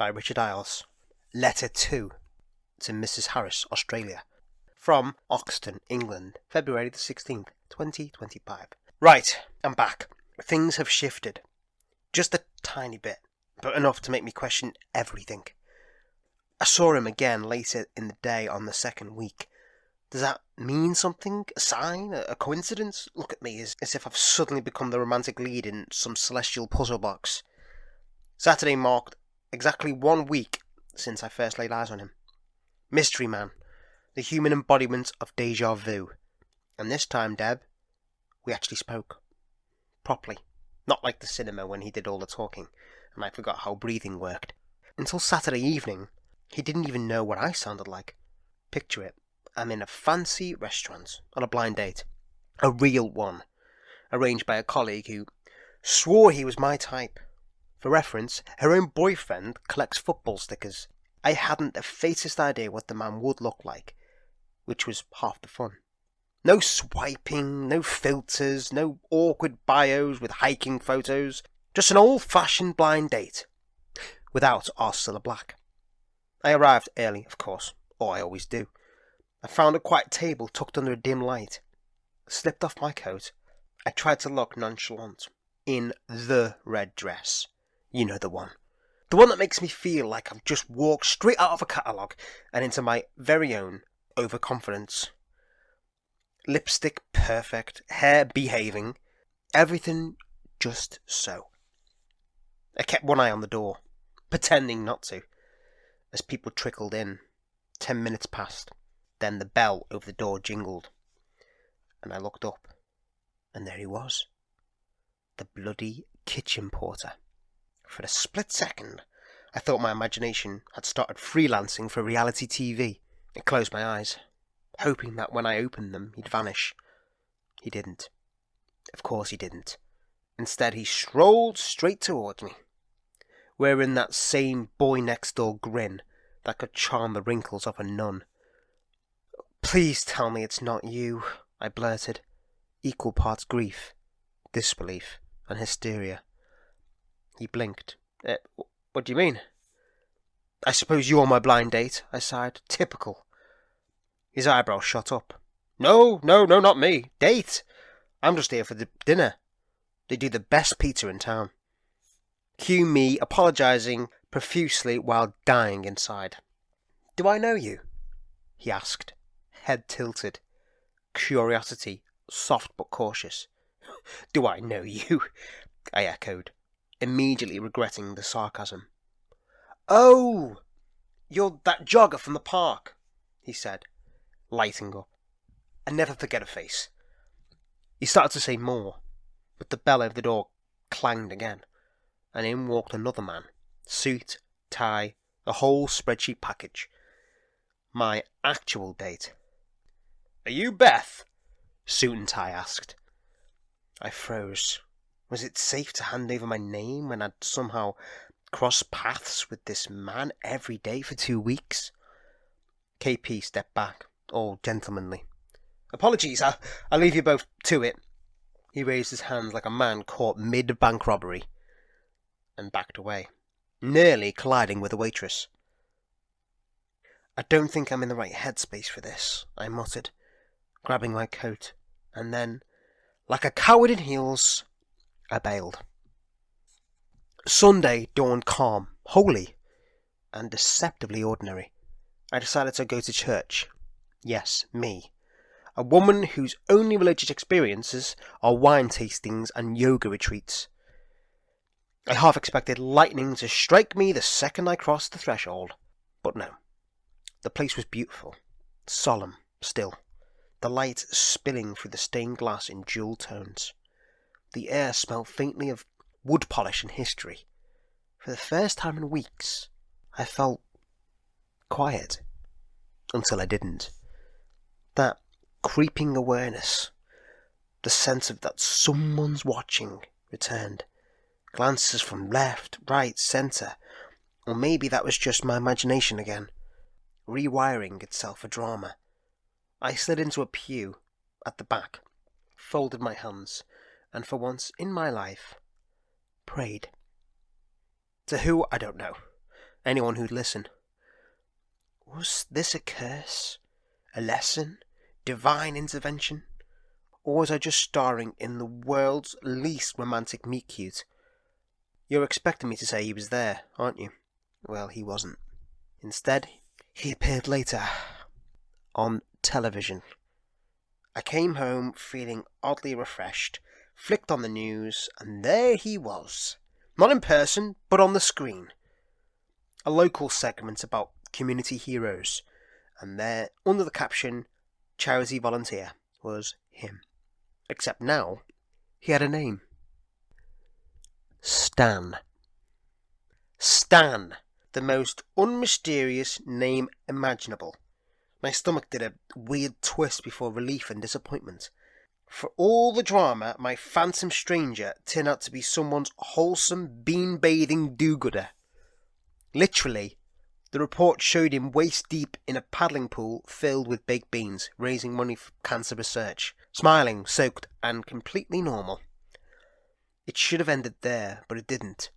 by Richard Isles. Letter 2 to Mrs. Harris, Australia. From Oxton, England, February the 16th, 2025. Right, I'm back. Things have shifted. Just a tiny bit, but enough to make me question everything. I saw him again later in the day on the second week. Does that mean something? A sign? A coincidence? Look at me as if I've suddenly become the romantic lead in some celestial puzzle box. Saturday marked exactly 1 week since I first laid eyes on him. Mystery Man, the human embodiment of deja vu. And this time, Deb, we actually spoke. Properly. Not like the cinema when he did all the talking, and I forgot how breathing worked. Until Saturday evening, he didn't even know what I sounded like. Picture it. I'm in a fancy restaurant on a blind date. A real one. Arranged by a colleague who swore he was my type. For reference, her own boyfriend collects football stickers. I hadn't the faintest idea what the man would look like, which was half the fun. No swiping, no filters, no awkward bios with hiking photos. Just an old-fashioned blind date. Without Ursula Black. I arrived early, of course, or I always do. I found a quiet table tucked under a dim light. Slipped off my coat. I tried to look nonchalant. In the red dress. You know the one. The one that makes me feel like I've just walked straight out of a catalogue and into my very own overconfidence. Lipstick perfect, hair behaving, everything just so. I kept one eye on the door, pretending not to, as people trickled in. 10 minutes passed. Then the bell over the door jingled, and I looked up, and there he was. The bloody kitchen porter. For a split second, I thought my imagination had started freelancing for reality TV. I closed my eyes, hoping that when I opened them, he'd vanish. He didn't. Of course he didn't. Instead, he strolled straight towards me, wearing that same boy-next-door grin that could charm the wrinkles of a nun. "Please tell me it's not you," I blurted, equal parts grief, disbelief, and hysteria. He blinked. What do you mean?" "I suppose you're my blind date," I sighed. "Typical." His eyebrows shot up. No, not me. Date. I'm just here for the dinner. They do the best pizza in town." Cue me apologising profusely while dying inside. "Do I know you?" he asked, head tilted. Curiosity, soft but cautious. "Do I know you?" I echoed, immediately regretting the sarcasm. "Oh, you're that jogger from the park," he said, lighting up. I never forget a face. He started to say more, but the bell over the door clanged again, and in walked another man. Suit, tie, the whole spreadsheet package. My actual date. "Are you Beth?" Suit and tie asked. I froze. Was it safe to hand over my name when I'd somehow crossed paths with this man every day for 2 weeks? KP stepped back, all gentlemanly. "Apologies, I'll leave you both to it." He raised his hands like a man caught mid-bank robbery, and backed away, nearly colliding with the waitress. "I don't think I'm in the right headspace for this," I muttered, grabbing my coat, and then, like a coward in heels, I bailed. Sunday dawned calm, holy, and deceptively ordinary. I decided to go to church. Yes, me. A woman whose only religious experiences are wine tastings and yoga retreats. I half expected lightning to strike me the second I crossed the threshold, but no. The place was beautiful, solemn, still, the light spilling through the stained glass in jewel tones. The air smelled faintly of wood polish and history. For the first time in weeks, I felt quiet. Until I didn't. That creeping awareness, the sense of that someone's watching, returned. Glances from left, right, centre, or maybe that was just my imagination again, rewiring itself a drama. I slid into a pew at the back, folded my hands, and for once in my life, prayed. To who, I don't know. anyone who'd listen. Was this a curse? A lesson? Divine intervention? Or was I just starring in the world's least romantic meet-cute? You're expecting me to say he was there, aren't you? Well, he wasn't. Instead, he appeared later, on television. I came home feeling oddly refreshed, flicked on the news, and there he was. Not in person, but on the screen. A local segment about community heroes, and there, under the caption, Charity Volunteer, was him. Except now, he had a name. Stan. Stan, the most unmysterious name imaginable. My stomach did a weird twist before relief and disappointment. For all the drama, my phantom stranger turned out to be someone's wholesome bean-bathing do-gooder. Literally, the report showed him waist-deep in a paddling pool filled with baked beans, raising money for cancer research, smiling, soaked, and completely normal. It should have ended there, but it didn't.